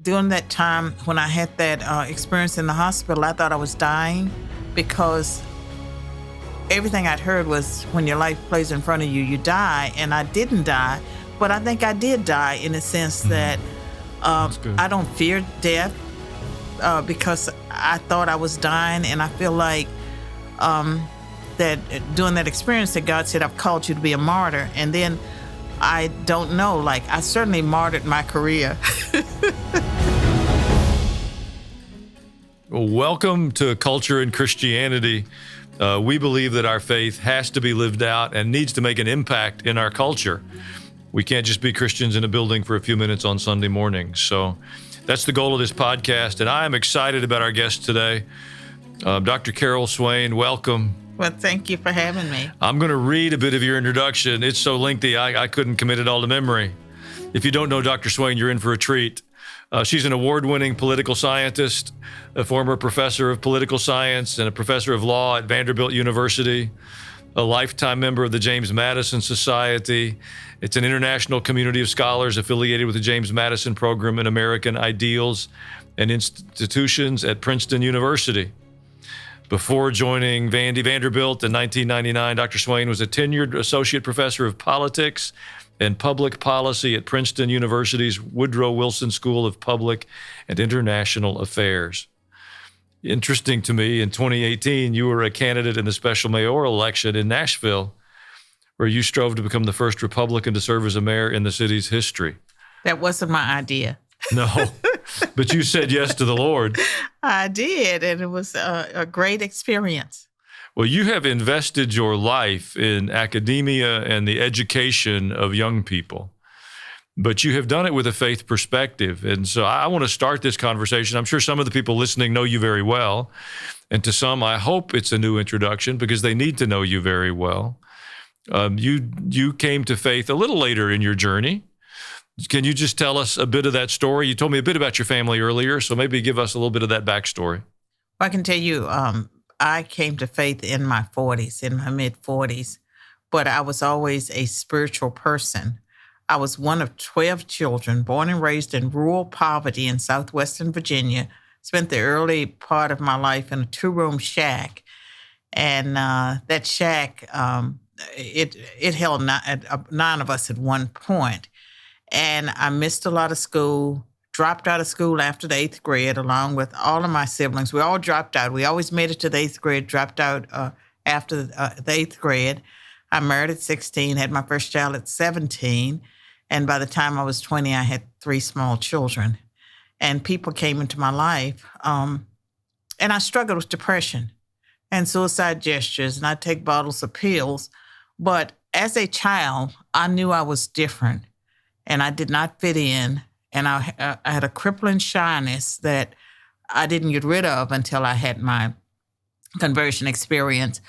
during that time when I had that experience in the hospital, I thought I was dying because everything I'd heard was when your life plays in front of you, you die. And I didn't die, but I think I did die in the sense that I don't fear death because I thought I was dying. And I feel like that during that experience that God said, I've called you to be a martyr. And then I don't know, like I certainly martyred my career. Well, welcome to Culture and Christianity. We believe that our faith has to be lived out and needs to make an impact in our culture. We can't just be Christians in a building for a few minutes on Sunday mornings. So that's the goal of this podcast. And I am excited about our guest today, Dr. Carol Swain. Welcome. Well, thank you for having me. I'm going to read a bit of your introduction. It's so lengthy, I couldn't commit it all to memory. If you don't know Dr. Swain, you're in for a treat. She's an award-winning political scientist, a former professor of political science and a professor of law at Vanderbilt University, a lifetime member of the James Madison Society. It's an international community of scholars affiliated with the James Madison Program in American Ideals and Institutions at Princeton University. Before joining Vanderbilt in 1999, Dr. Swain was a tenured associate professor of politics and public policy at Princeton University's Woodrow Wilson School of Public and International Affairs. Interesting to me, in 2018, you were a candidate in the special mayoral election in Nashville, where you strove to become the first Republican to serve as a mayor in the city's history. That wasn't my idea. No, but you said yes to the Lord. I did, and it was a great experience. Well, you have invested your life in academia and the education of young people, but you have done it with a faith perspective. And so I want to start this conversation. I'm sure some of the people listening know you very well. And to some, I hope it's a new introduction because they need to know you very well. You came to faith a little later in your journey. Can you just tell us a bit of that story? You told me a bit about your family earlier, so maybe give us a little bit of that backstory. I can tell you, I came to faith in my 40s, in my mid-40s, but I was always a spiritual person. I was one of 12 children, born and raised in rural poverty in southwestern Virginia, spent the early part of my life in a two-room shack. And that shack, it held nine of us at one point. And I missed a lot of school, dropped out of school after the 8th grade, along with all of my siblings. We all dropped out. We always made it to the 8th grade, dropped out after the 8th grade. I married at 16, had my first child at 17. And by the time I was 20, I had 3 small children. And people came into my life. And I struggled with depression and suicide gestures. And I'd take bottles of pills. But as a child, I knew I was different. And I did not fit in. And I had a crippling shyness that I didn't get rid of until I had my conversion experience.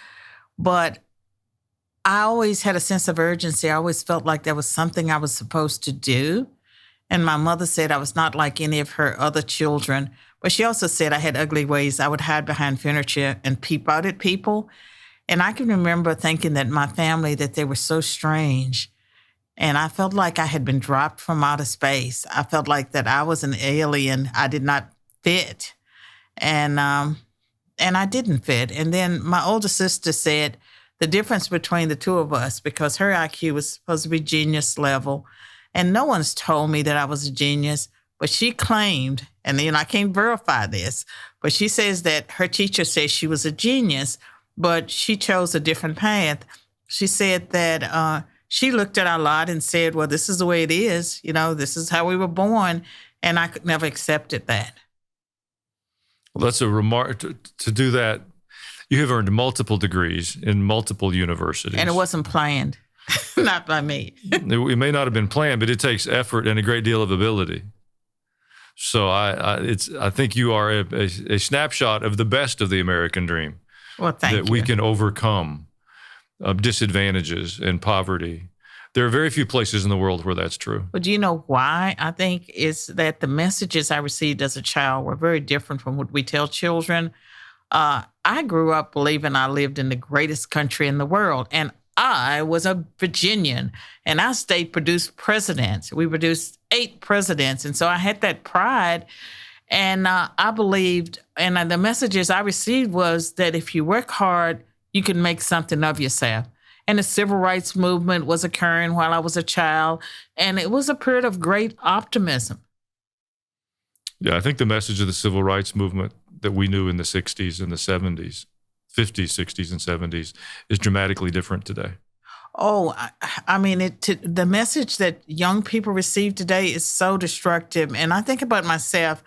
But I always had a sense of urgency. I always felt like there was something I was supposed to do. And my mother said I was not like any of her other children. But she also said I had ugly ways. I would hide behind furniture and peep out at people. And I can remember thinking that my family, that they were so strange. And I felt like I had been dropped from outer space. I felt like that I was an alien. I did not fit. And I didn't fit. And then my older sister said the difference between the two of us, because her IQ was supposed to be genius level, and no one's told me that I was a genius, but she claimed, and I can't verify this, but she says that her teacher says she was a genius, but she chose a different path. She said that she looked at our lot and said, well, this is the way it is. This is how we were born. And I could never accepted that. Well, that's a remark to do that. You have earned multiple degrees in multiple universities. And it wasn't planned, not by me. It may not have been planned, but it takes effort and a great deal of ability. So I think you are a snapshot of the best of the American dream. Well, thank you. That we can overcome disadvantages and poverty. There are very few places in the world where that's true. But do you know why? I think it's that the messages I received as a child were very different from what we tell children. I grew up believing I lived in the greatest country in the world, and I was a Virginian, and our state produced presidents. We produced 8 presidents. And so I had that pride. And I believed, and the messages I received was that if you work hard, you can make something of yourself. And the civil rights movement was occurring while I was a child. And it was a period of great optimism. Yeah, I think the message of the civil rights movement that we knew in the 60s and the 70s, 50s, 60s, and 70s is dramatically different today. Oh, I mean, the message that young people receive today is so destructive. And I think about myself,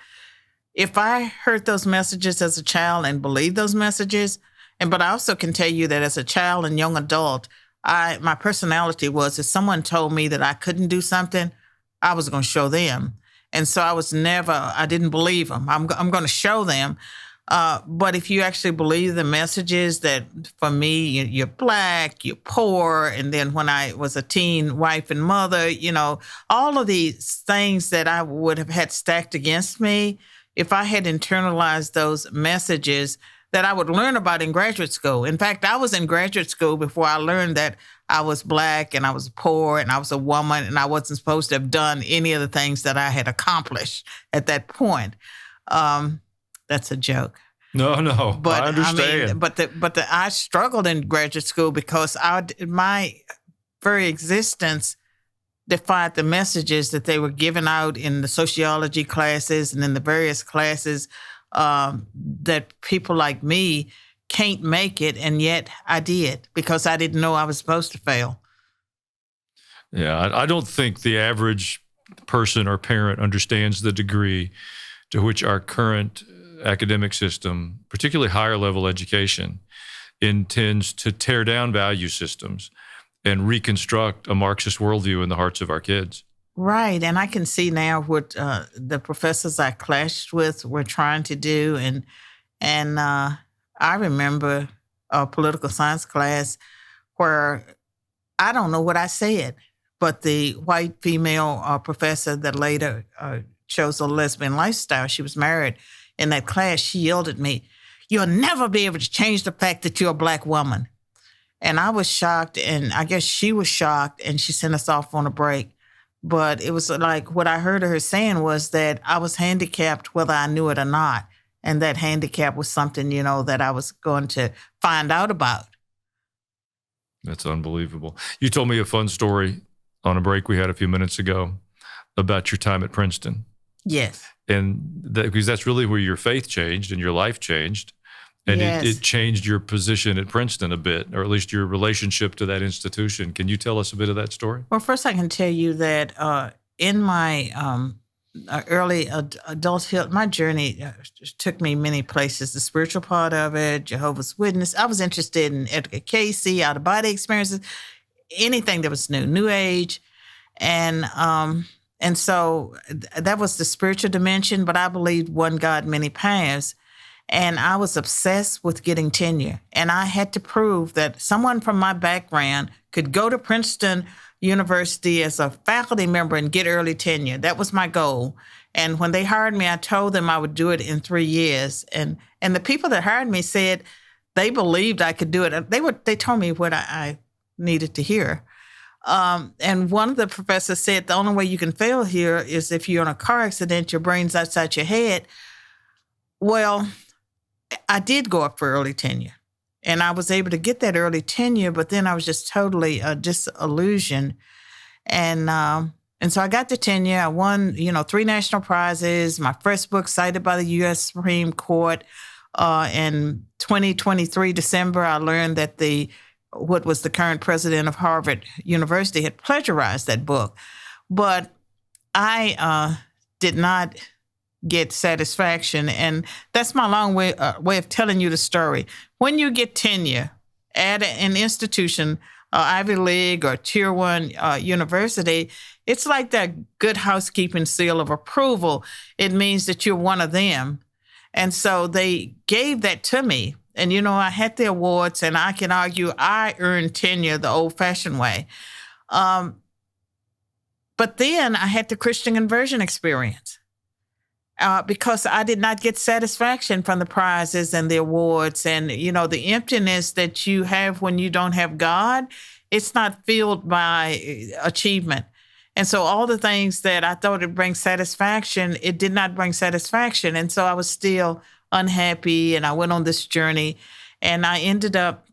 if I heard those messages as a child and believed those messages, but I also can tell you that as a child and young adult, my personality was if someone told me that I couldn't do something, I was going to show them. And so I didn't believe them. I'm going to show them. But if you actually believe the messages that for me, you're Black, you're poor, and then when I was a teen wife and mother, all of these things that I would have had stacked against me, if I had internalized those messages that I would learn about in graduate school. In fact, I was in graduate school before I learned that I was Black and I was poor and I was a woman and I wasn't supposed to have done any of the things that I had accomplished at that point. That's a joke. No, but I understand. I struggled in graduate school because my very existence defied the messages that they were giving out in the sociology classes and in the various classes that people like me can't make it, and yet I did because I didn't know I was supposed to fail. Yeah, I don't think the average person or parent understands the degree to which our current academic system, particularly higher level education, intends to tear down value systems and reconstruct a Marxist worldview in the hearts of our kids. Right. And I can see now what the professors I clashed with were trying to do. And I remember a political science class where I don't know what I said, but the white female professor that later chose a lesbian lifestyle, she was married in that class, she yelled at me, "You'll never be able to change the fact that you're a Black woman." And I was shocked, and I guess she was shocked, and she sent us off on a break. But it was like what I heard her saying was that I was handicapped whether I knew it or not. And that handicap was something, that I was going to find out about. That's unbelievable. You told me a fun story on a break we had a few minutes ago about your time at Princeton. Yes. And because that's really where your faith changed and your life changed. And yes. it changed your position at Princeton a bit, or at least your relationship to that institution. Can you tell us a bit of that story? Well, first I can tell you that in my early adulthood, my journey took me many places, the spiritual part of it, Jehovah's Witness. I was interested in Edgar Cayce, out-of-body experiences, anything that was New Age. And so that was the spiritual dimension, but I believed one God, many paths. And I was obsessed with getting tenure. And I had to prove that someone from my background could go to Princeton University as a faculty member and get early tenure. That was my goal. And when they hired me, I told them I would do it in 3 years. And the people that hired me said they believed I could do it. They told me what I needed to hear. And one of the professors said the only way you can fail here is if you're in a car accident, your brain's outside your head. Well, I did go up for early tenure, and I was able to get that early tenure, but then I was just totally disillusioned. And so I got the tenure. I won, 3 national prizes. My first book cited by the U.S. Supreme Court. In 2023, December, I learned that what was the current president of Harvard University had plagiarized that book. But I did not get satisfaction. And that's my long way of telling you the story. When you get tenure at an institution, Ivy League or Tier 1 university, it's like that good housekeeping seal of approval. It means that you're one of them. And so they gave that to me. And, I had the awards, and I can argue I earned tenure the old-fashioned way. But then I had the Christian conversion experience. Because I did not get satisfaction from the prizes and the awards and, the emptiness that you have when you don't have God, it's not filled by achievement. And so all the things that I thought would bring satisfaction, it did not bring satisfaction. And so I was still unhappy, and I went on this journey, and I ended up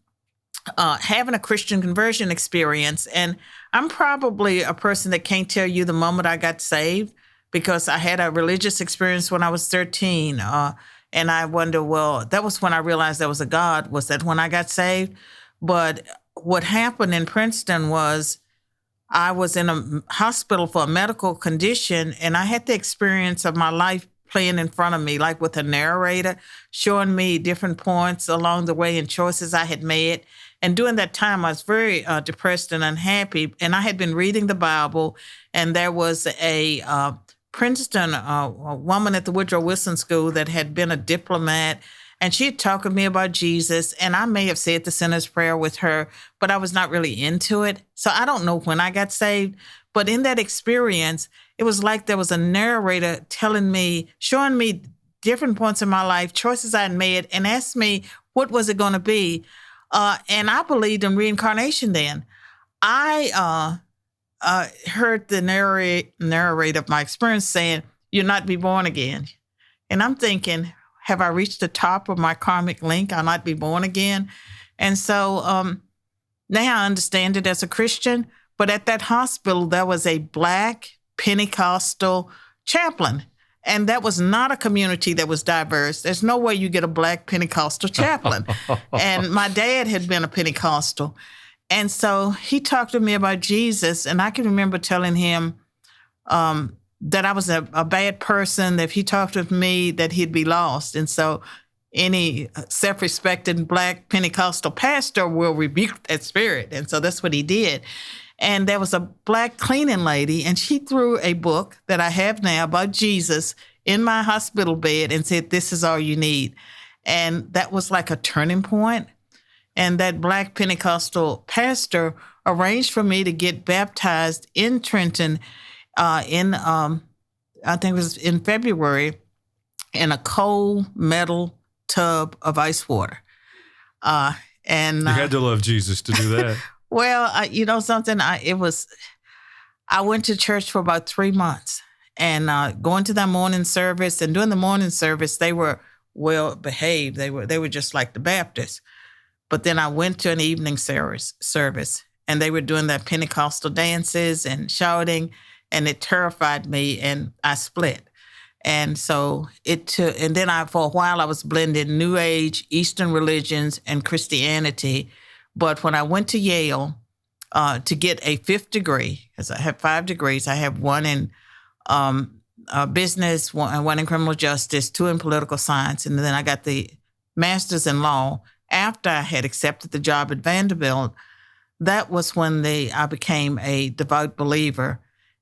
having a Christian conversion experience. And I'm probably a person that can't tell you the moment I got saved, because I had a religious experience when I was 13. And I wonder, well, that was when I realized there was a God. Was that when I got saved? But what happened in Princeton was I was in a hospital for a medical condition, and I had the experience of my life playing in front of me, like with a narrator, showing me different points along the way and choices I had made. And during that time, I was very depressed and unhappy. And I had been reading the Bible, and there was a Princeton a woman at the Woodrow Wilson School that had been a diplomat, and she had talked to me about Jesus, and I may have said the sinner's prayer with her, but I was not really into it. So I don't know when I got saved, but in that experience, it was like there was a narrator telling me, showing me different points in my life, choices I had made, and asked me, what was it going to be? And I believed in reincarnation then. I heard the narrator of my experience saying, you'll not be born again. And I'm thinking, have I reached the top of my karmic link? I'll not be born again. And so now I understand it as a Christian. But at that hospital, there was a Black Pentecostal chaplain. And that was not a community that was diverse. There's no way you get a Black Pentecostal chaplain. And my dad had been a Pentecostal. And so he talked to me about Jesus. And I can remember telling him that I was a bad person, that if he talked with me, that he'd be lost. And so any self-respecting Black Pentecostal pastor will rebuke that spirit. And so that's what he did. And there was a Black cleaning lady, and she threw a book that I have now about Jesus in my hospital bed and said, this is all you need. And that was like a turning point. And that Black Pentecostal pastor arranged for me to get baptized in Trenton I think it was in February, in a cold metal tub of ice water. And you had to love Jesus to do that. Well, you know something, I went to church for about 3 months, and going to that morning service, and during the morning service, they were well behaved. They were just like the Baptists. But then I went to an evening service, and they were doing their Pentecostal dances and shouting, and it terrified me, and I split. And so and then for a while I was blending New Age, Eastern religions, and Christianity. But when I went to Yale to get a 5th degree, because I have 5 degrees, I have one in business, one in criminal justice, 2 in political science, and then I got the master's in law after I had accepted the job at Vanderbilt. That was when I became a devout believer,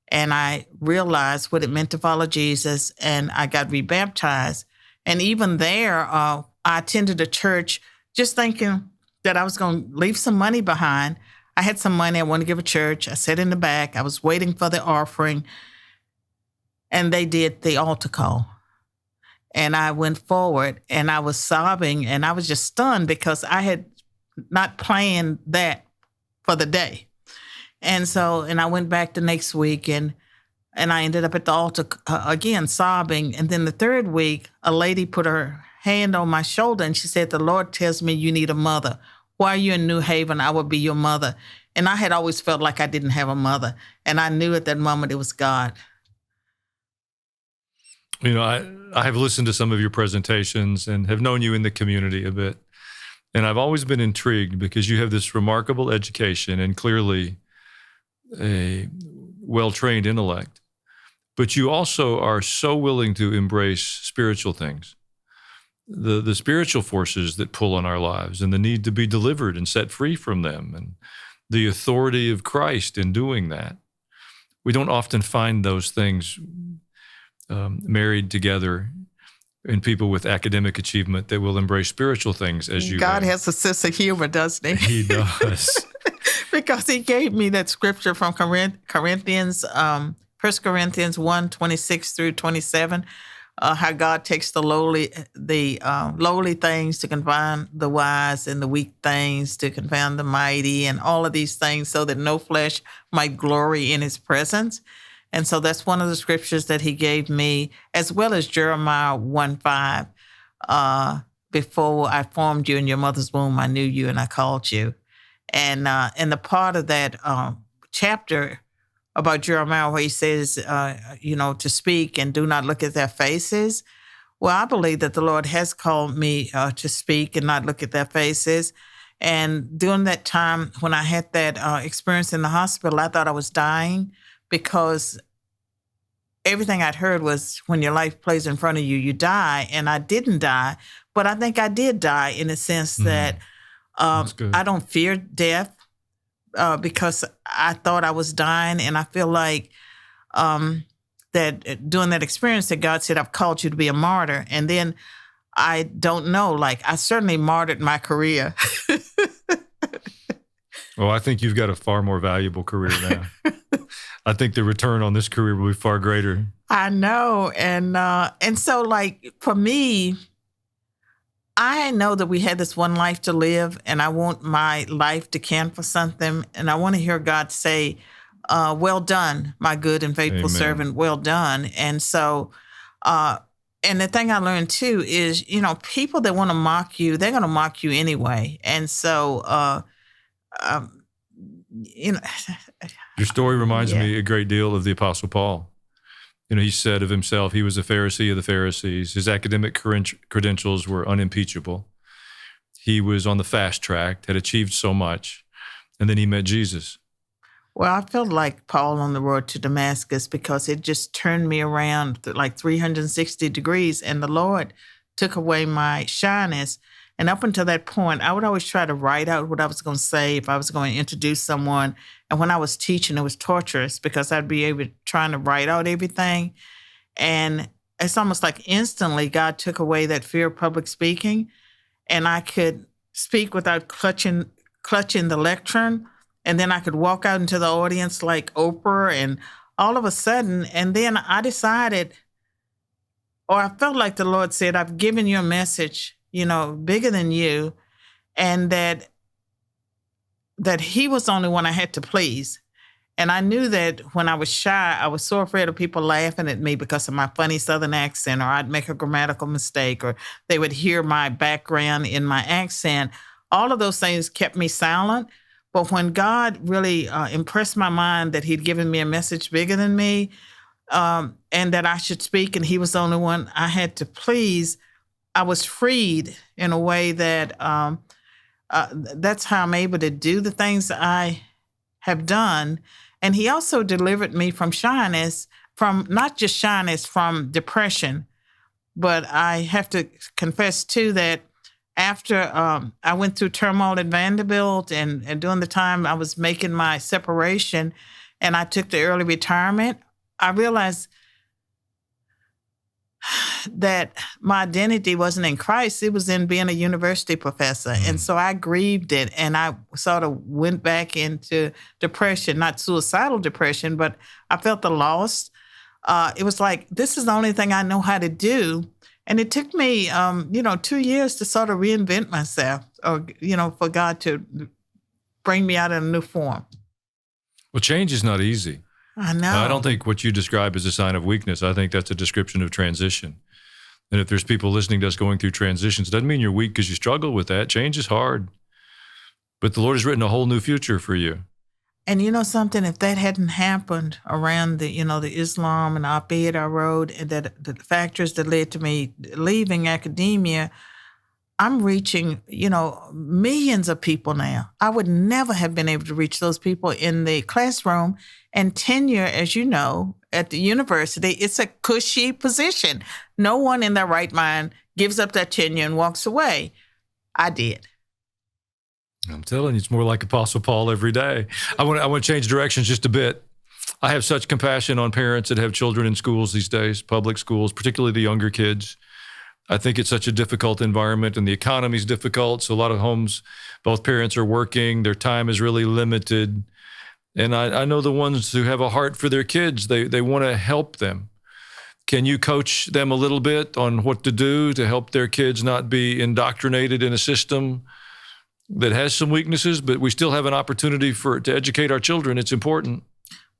and I realized what it meant to follow Jesus, and I got rebaptized. And even there, I attended a church just thinking that I was going to leave some money behind. I had some money I wanted to give a church. I sat in the back. I was waiting for the offering, and they did the altar call. And I went forward, and I was sobbing, and I was just stunned because I had not planned that for the day. And I went back the next week, and I ended up at the altar again, sobbing. And then the 3rd week, a lady put her hand on my shoulder, and she said, the Lord tells me you need a mother. While you're in New Haven, I will be your mother. And I had always felt like I didn't have a mother. And I knew at that moment it was God. You know, I have listened to some of your presentations and have known you in the community a bit. And I've always been intrigued because you have this remarkable education and clearly a well-trained intellect. But you also are so willing to embrace spiritual things, the spiritual forces that pull on our lives and the need to be delivered and set free from them and the authority of Christ in doing that. We don't often find those things married together in people with academic achievement that will embrace spiritual things as you God has a sense of humor, doesn't he? He does. Because he gave me that scripture from Corinthians, 1 Corinthians 1, 26 through 27, how God takes the lowly things to confound the wise, and the weak things to confound the mighty, and all of these things, so that no flesh might glory in his presence. And so that's one of the scriptures that he gave me, as well as Jeremiah 1:5. Before I formed you in your mother's womb, I knew you and I called you. And the part of that chapter about Jeremiah where he says, to speak and do not look at their faces. Well, I believe that the Lord has called me to speak and not look at their faces. And during that time when I had that experience in the hospital, I thought I was dying, because everything I'd heard was when your life plays in front of you, you die. And I didn't die, but I think I did die in the sense that I don't fear death because I thought I was dying. And I feel like that during that experience that God said, I've called you to be a martyr. And then I don't know, like I certainly martyred my career. Well, I think you've got a far more valuable career now. I think the return on this career will be far greater. I know. And so like for me, I know that we had this one life to live, and I want my life to count for something. And I want to hear God say, well done, my good and faithful servant, well done. And so, and the thing I learned too is, people that want to mock you, they're going to mock you anyway. And so, your story reminds me a great deal of the Apostle Paul. He said of himself, he was a Pharisee of the Pharisees. His academic credentials were unimpeachable. He was on the fast track, had achieved so much, and then he met Jesus. Well, I felt like Paul on the road to Damascus, because it just turned me around like 360 degrees, and the Lord took away my shyness. And up until that point, I would always try to write out what I was going to say if I was going to introduce someone. And when I was teaching, it was torturous, because I'd be trying to write out everything. And it's almost like instantly God took away that fear of public speaking, and I could speak without clutching the lectern. And then I could walk out into the audience like Oprah, and all of a sudden, and then I decided, or I felt like the Lord said, I've given you a message, bigger than you, and that he was the only one I had to please. And I knew that when I was shy, I was so afraid of people laughing at me because of my funny Southern accent, or I'd make a grammatical mistake, or they would hear my background in my accent. All of those things kept me silent. But when God really impressed my mind that he'd given me a message bigger than me, and that I should speak, and he was the only one I had to please, I was freed in a way that that's how I'm able to do the things I have done. And he also delivered me from shyness, from not just shyness, from depression. But I have to confess, too, that after I went through turmoil at Vanderbilt, and during the time I was making my separation and I took the early retirement, I realized that my identity wasn't in Christ. It was in being a university professor. And so I grieved it, and I sort of went back into depression, not suicidal depression, but I felt the loss. It was like, this is the only thing I know how to do. And it took me, 2 years to sort of reinvent myself, or, for God to bring me out in a new form. Well, change is not easy. I know. I don't think what you describe is a sign of weakness. I think that's a description of transition. And if there's people listening to us going through transitions, it doesn't mean you're weak because you struggle with that. Change is hard. But the Lord has written a whole new future for you. And you know something, if that hadn't happened around the Islam and op-ed I wrote, and that the factors that led to me leaving academia, I'm reaching, millions of people now. I would never have been able to reach those people in the classroom. And tenure, as you know, at the university, it's a cushy position. No one in their right mind gives up that tenure and walks away. I did. I'm telling you, it's more like Apostle Paul every day. I want to change directions just a bit. I have such compassion on parents that have children in schools these days, public schools, particularly the younger kids. I think it's such a difficult environment, and the economy's difficult. So a lot of homes, both parents are working. Their time is really limited. And I know the ones who have a heart for their kids, they want to help them. Can you coach them a little bit on what to do to help their kids not be indoctrinated in a system that has some weaknesses, but we still have an opportunity to educate our children? It's important.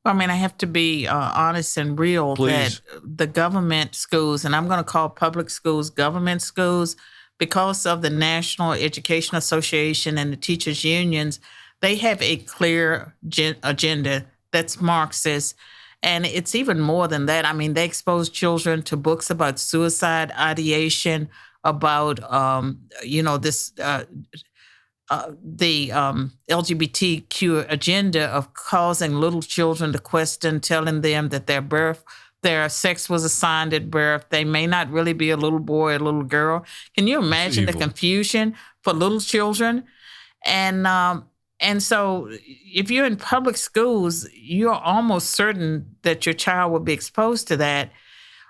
I mean, I have to be honest and real. Please. That the government schools, and I'm going to call public schools government schools, because of the National Education Association and the teachers' unions, they have a clear agenda that's Marxist. And it's even more than that. I mean, they expose children to books about suicide ideation, about, the LGBTQ agenda of causing little children to question, telling them that their sex was assigned at birth. They may not really be a little boy or a little girl. Can you imagine the confusion for little children? And so if you're in public schools, you're almost certain that your child will be exposed to that.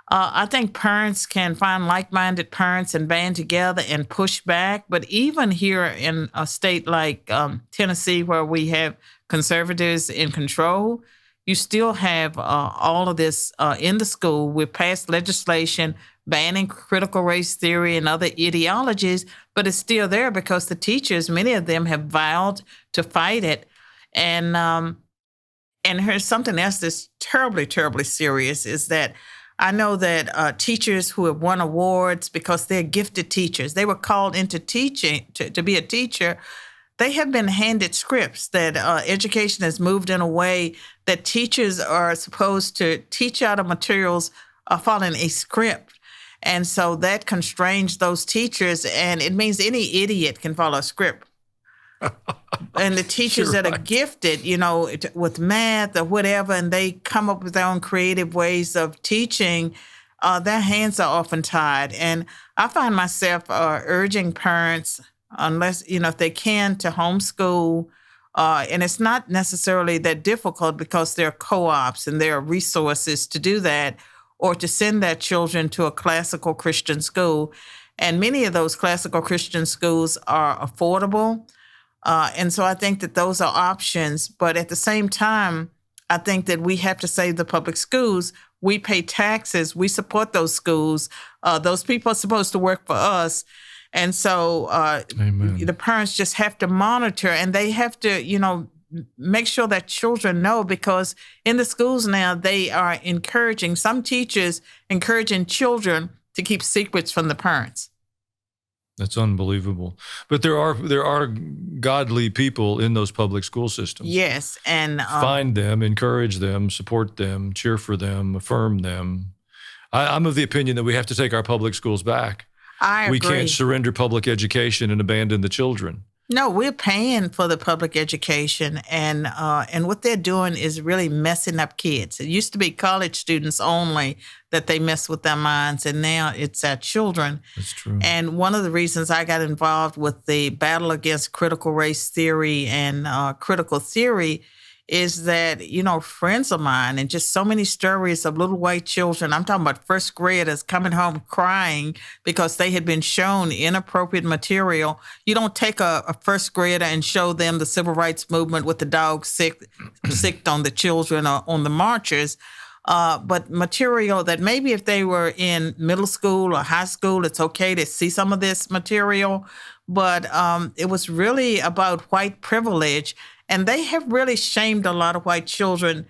I think parents can find like-minded parents and band together and push back. But even here in a state like Tennessee, where we have conservatives in control, you still have all of this in the school. We've passed legislation banning critical race theory and other ideologies, but it's still there because the teachers, many of them, have vowed to fight it. And here's something else that's terribly, terribly serious, is that I know that teachers who have won awards because they're gifted teachers, they were called into teaching to be a teacher. They have been handed scripts that education has moved in a way that teachers are supposed to teach out of materials following a script. And so that constrains those teachers, and it means any idiot can follow a script. And the teachers that are gifted, with math or whatever, and they come up with their own creative ways of teaching, their hands are often tied. And I find myself urging parents, unless, if they can, to homeschool. And it's not necessarily that difficult because there are co-ops and there are resources to do that, or to send their children to a classical Christian school. And many of those classical Christian schools are affordable. And so I think that those are options. But at the same time, I think that we have to save the public schools. We pay taxes. We support those schools. Those people are supposed to work for us. And so the parents just have to monitor, and they have to, make sure that children know, because in the schools now, they are encouraging, some teachers encouraging children to keep secrets from the parents. That's unbelievable. But there are godly people in those public school systems. Yes, and find them, encourage them, support them, cheer for them, affirm them. I'm of the opinion that we have to take our public schools back. I agree. We can't surrender public education and abandon the children. No, we're paying for the public education, and what they're doing is really messing up kids. It used to be college students only that they mess with their minds, and now it's our children. That's true. And one of the reasons I got involved with the battle against critical race theory and critical theory is that, friends of mine, and just so many stories of little white children, I'm talking about first graders coming home crying because they had been shown inappropriate material. You don't take a first grader and show them the civil rights movement with the dog sicked on the children or on the marchers, but material that maybe if they were in middle school or high school, it's okay to see some of this material. But it was really about white privilege. And they have really shamed a lot of white children,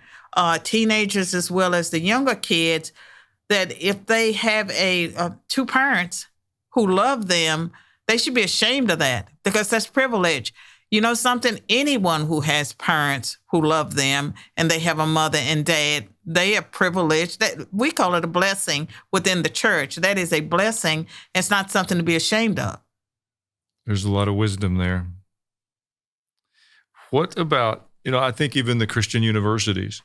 teenagers as well as the younger kids, that if they have two parents who love them, they should be ashamed of that, because that's privilege. You know something? Anyone who has parents who love them and they have a mother and dad, they are privileged. We call it a blessing within the church. That is a blessing. It's not something to be ashamed of. There's a lot of wisdom there. What about, I think even the Christian universities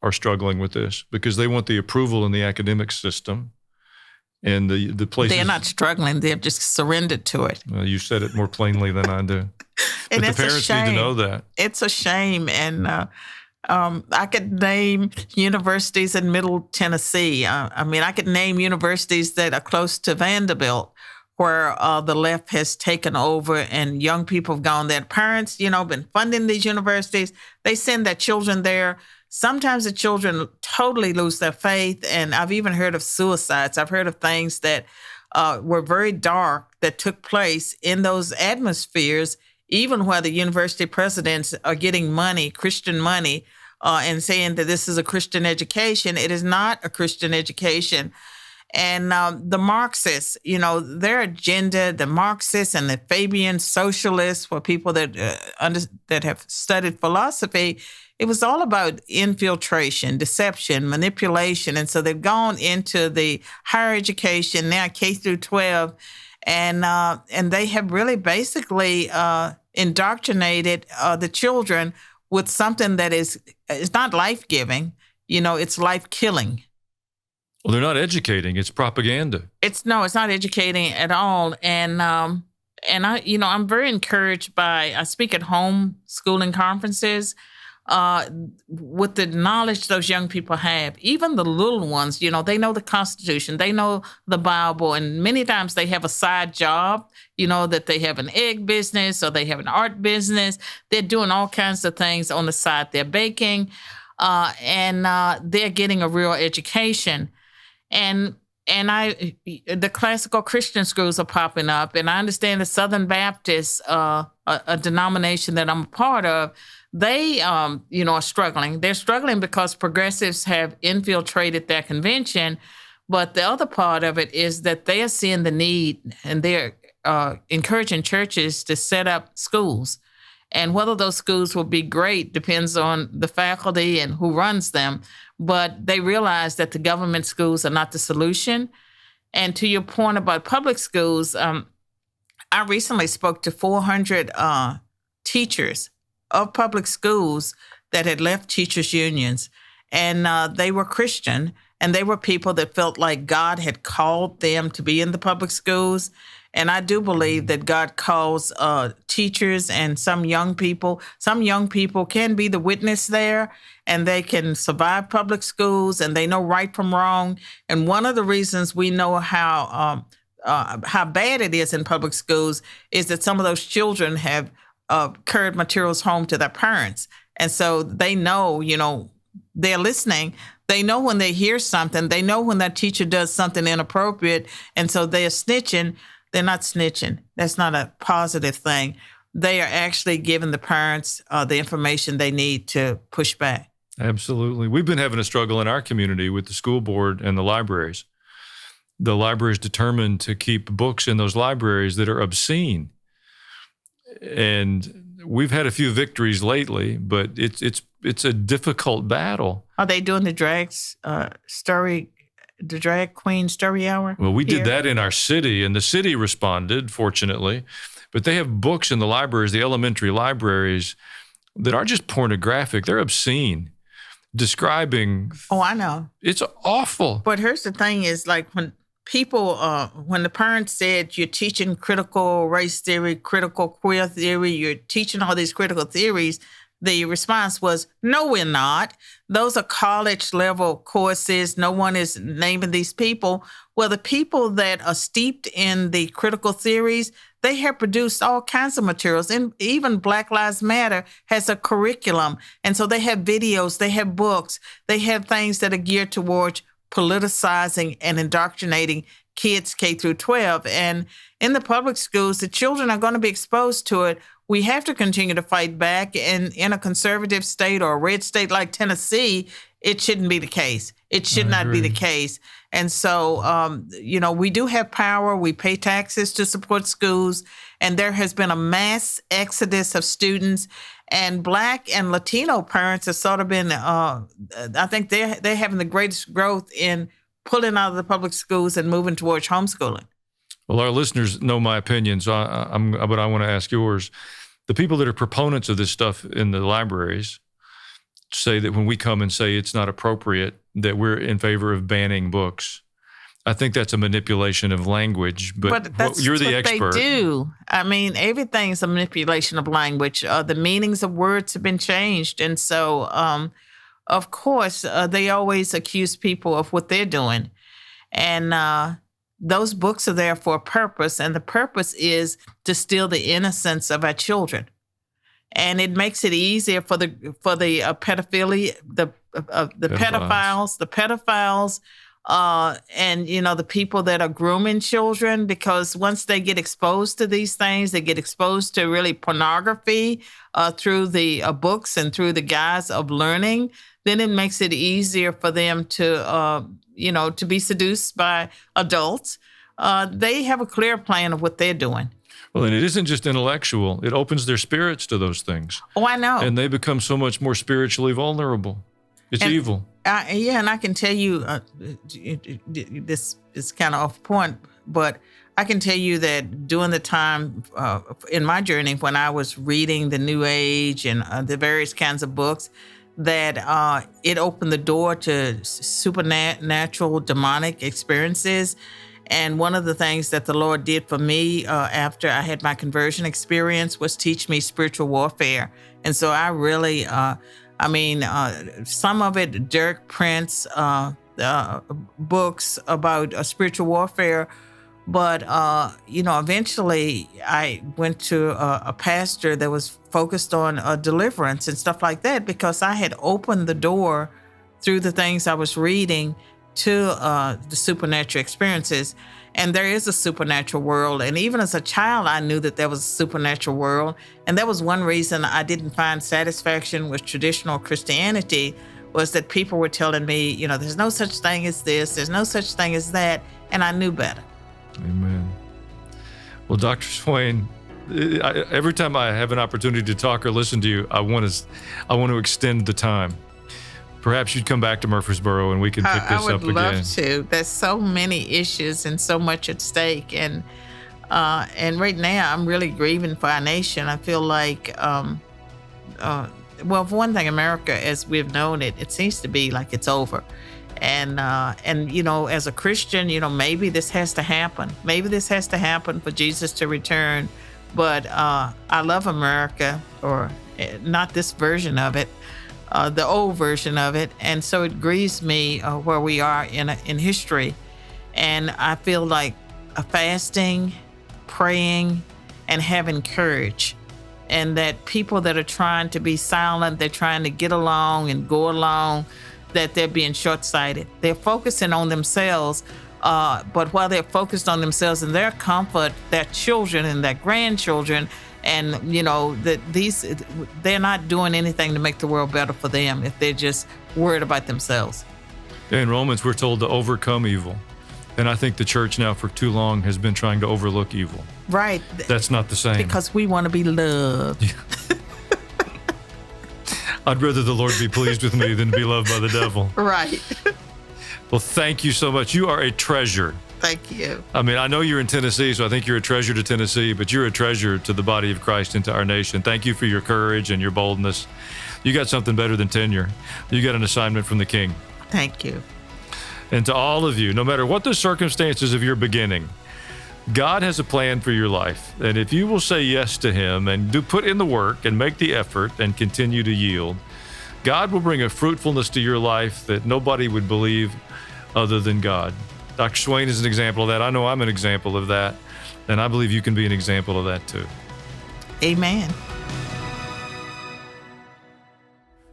are struggling with this because they want the approval in the academic system and the places. They're not struggling. They've just surrendered to it. Well, you said it more plainly than I do. But the parents need to know that. It's a shame. And I could name universities in Middle Tennessee. I could name universities that are close to Vanderbilt, where the left has taken over and young people have gone there. Parents, been funding these universities. They send their children there. sometimes the children totally lose their faith. And I've even heard of suicides. I've heard of things that were very dark that took place in those atmospheres, even where the university presidents are getting money, Christian money, and saying that this is a Christian education. It is not a Christian education. And the Marxists, their agenda, the Marxists and the Fabian socialists, for people that that have studied philosophy, it was all about infiltration, deception, manipulation. And so they've gone into the higher education, now K through 12, and they have really basically indoctrinated the children with something that is not life-giving, it's life-killing. Well, they're not educating; it's propaganda. It's not educating at all. And I'm very encouraged by. I speak at homeschooling conferences. With the knowledge those young people have, even the little ones, they know the Constitution, they know the Bible, and many times they have a side job, that they have an egg business or they have an art business. They're doing all kinds of things on the side. They're baking, and they're getting a real education. And the classical Christian schools are popping up, and I understand the Southern Baptists, a denomination that I'm a part of, they, are struggling. They're struggling because progressives have infiltrated their convention. But the other part of it is that they are seeing the need, and they're encouraging churches to set up schools. And whether those schools will be great depends on the faculty and who runs them. But they realize that the government schools are not the solution. And to your point about public schools, I recently spoke to 400 teachers of public schools that had left teachers' unions. And they were Christian, and they were people that felt like God had called them to be in the public schools. And I do believe that God calls teachers and some young people. Some young people can be the witness there, and they can survive public schools, and they know right from wrong. And one of the reasons we know how bad it is in public schools is that some of those children have carried materials home to their parents. And so they know, they're listening. They know when they hear something. They know when that teacher does something inappropriate. And so they're snitching. They're not snitching. That's not a positive thing. They are actually giving the parents the information they need to push back. Absolutely. We've been having a struggle in our community with the school board and the libraries. The library is determined to keep books in those libraries that are obscene. And we've had a few victories lately, but it's a difficult battle. Are they doing the drag queen story hour? Well, we did that in our city, and the city responded, fortunately. But they have books in the libraries, the elementary libraries, that aren't just pornographic. They're obscene, describing. Oh, I know. It's awful. But here's the thing is, like, when people, when the parents said you're teaching critical race theory, critical queer theory, you're teaching all these critical theories, the response was, no, we're not. Those are college level courses. No one is naming these people. Well, the people that are steeped in the critical theories, they have produced all kinds of materials. And even Black Lives Matter has a curriculum. And so they have videos, they have books, they have things that are geared towards politicizing and indoctrinating kids K through 12. And in the public schools, the children are going to be exposed to it. We have to continue to fight back. And in a conservative state or a red state like Tennessee, it shouldn't be the case. It should not be the case. And so, we do have power. We pay taxes to support schools. And there has been a mass exodus of students. And Black and Latino parents have sort of been, I think they're having the greatest growth in pulling out of the public schools and moving towards homeschooling. Well, our listeners know my opinion, but I want to ask yours. The people that are proponents of this stuff in the libraries say that when we come and say it's not appropriate, that we're in favor of banning books. I think that's a manipulation of language, but you're the expert. They do. I mean, everything's a manipulation of language. The meanings of words have been changed. And so, of course, they always accuse people of what they're doing. And those books are there for a purpose, and the purpose is to steal the innocence of our children. And it makes it easier for the pedophilia, the pedophiles, and the people that are grooming children, because once they get exposed to these things, they get exposed to really pornography through the books and through the guise of learning. Then it makes it easier for them to be seduced by adults. They have a clear plan of what they're doing. Well, and it isn't just intellectual. It opens their spirits to those things. Oh, I know. And they become so much more spiritually vulnerable. It's evil. And I can tell you, this is kind of off point, but I can tell you that during the time in my journey when I was reading the New Age and the various kinds of books, that it opened the door to supernatural, demonic experiences. And one of the things that the Lord did for me after I had my conversion experience was teach me spiritual warfare. And so I really, some of it, Dirk Prince, books about spiritual warfare. But, eventually I went to a pastor that was focused on deliverance and stuff like that, because I had opened the door through the things I was reading to the supernatural experiences. And there is a supernatural world. And even as a child, I knew that there was a supernatural world. And that was one reason I didn't find satisfaction with traditional Christianity, was that people were telling me, there's no such thing as this, there's no such thing as that. And I knew better. Amen. Well, Dr. Swain, every time I have an opportunity to talk or listen to you, I want to extend the time. Perhaps you'd come back to Murfreesboro and we could pick this up again. I would love to. There's so many issues and so much at stake. And right now I'm really grieving for our nation. I feel like, for one thing, America, as we've known it, it seems to be like it's over. And as a Christian, maybe this has to happen. Maybe this has to happen for Jesus to return. But I love America, or not this version of it, the old version of it. And so it grieves me where we are in history. And I feel like fasting, praying, and having courage. And that people that are trying to be silent, they're trying to get along and go along, that they're being short-sighted. They're focusing on themselves, but while they're focused on themselves and their comfort, their children and their grandchildren, and they're not doing anything to make the world better for them if they're just worried about themselves. In Romans, we're told to overcome evil. And I think the church now for too long has been trying to overlook evil. Right. That's not the same. Because we want to be loved. Yeah. I'd rather the Lord be pleased with me than be loved by the devil. Right. Well, thank you so much. You are a treasure. Thank you. I mean, I know you're in Tennessee, so I think you're a treasure to Tennessee, but you're a treasure to the body of Christ and to our nation. Thank you for your courage and your boldness. You got something better than tenure. You got an assignment from the King. Thank you. And to all of you, no matter what the circumstances of your beginning, God has a plan for your life. And if you will say yes to Him and put in the work and make the effort and continue to yield, God will bring a fruitfulness to your life that nobody would believe other than God. Dr. Swain is an example of that. I know I'm an example of that. And I believe you can be an example of that too. Amen.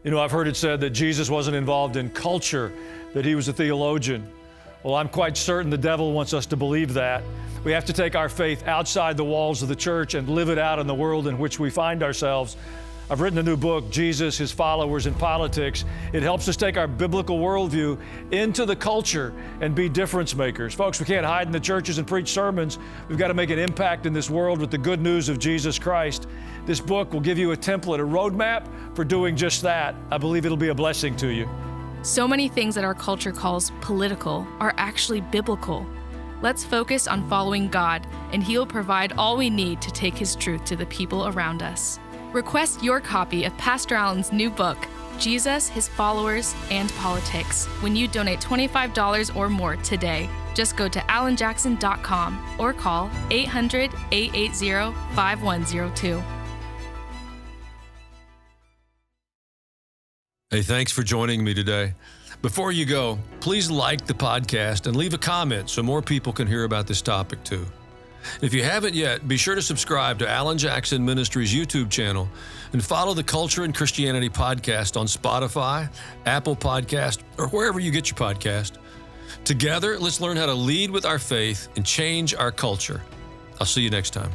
I've heard it said that Jesus wasn't involved in culture, that He was a theologian. Well, I'm quite certain the devil wants us to believe that. We have to take our faith outside the walls of the church and live it out in the world in which we find ourselves. I've written a new book, Jesus, His Followers, and Politics. It helps us take our biblical worldview into the culture and be difference makers. Folks, we can't hide in the churches and preach sermons. We've got to make an impact in this world with the good news of Jesus Christ. This book will give you a template, a roadmap for doing just that. I believe it'll be a blessing to you. So many things that our culture calls political are actually biblical. Let's focus on following God, and He'll provide all we need to take His truth to the people around us. Request your copy of Pastor Allen's new book, Jesus, His Followers, and Politics, when you donate $25 or more today. Just go to allenjackson.com or call 800-880-5102. Hey, thanks for joining me today. Before you go, please like the podcast and leave a comment so more people can hear about this topic too. If you haven't yet, be sure to subscribe to Alan Jackson Ministries YouTube channel and follow the Culture and Christianity podcast on Spotify, Apple Podcast, or wherever you get your podcast. Together, let's learn how to lead with our faith and change our culture. I'll see you next time.